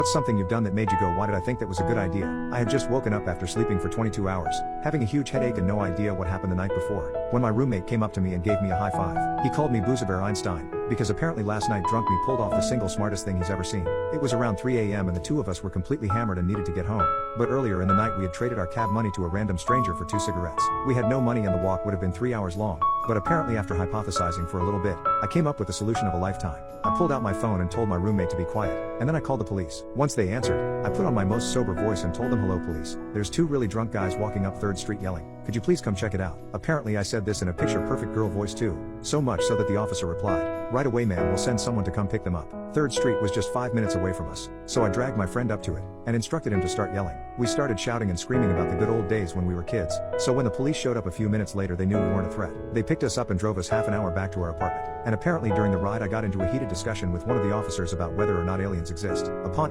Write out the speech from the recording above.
What's something you've done that made you go, why did I think that was a good idea? I had just woken up after sleeping for 22 hours, having a huge headache and no idea what happened the night before, when my roommate came up to me and gave me a high five. He called me Boozabear Einstein, because apparently last night drunk me pulled off the single smartest thing he's ever seen. It was around 3 a.m. and the two of us were completely hammered and needed to get home. But earlier in the night we had traded our cab money to a random stranger for 2 cigarettes. We had no money and the walk would have been 3 hours long. But apparently after hypothesizing for a little bit, I came up with the solution of a lifetime. I pulled out my phone and told my roommate to be quiet, and then I called the police. Once they answered, I put on my most sober voice and told them, "Hello police, there's 2 really drunk guys walking up 3rd Street yelling. Could you please come check it out?" Apparently I said this in a picture-perfect girl voice too. So much so that the officer replied, "Right away ma'am, we'll send someone to come pick them up." 3rd Street was just 5 minutes away from us, so I dragged my friend up to it, and instructed him to start yelling. We started shouting and screaming about the good old days when we were kids, so when the police showed up a few minutes later they knew we weren't a threat. They picked us up and drove us half an hour back to our apartment, and apparently during the ride I got into a heated discussion with one of the officers about whether or not aliens exist. Upon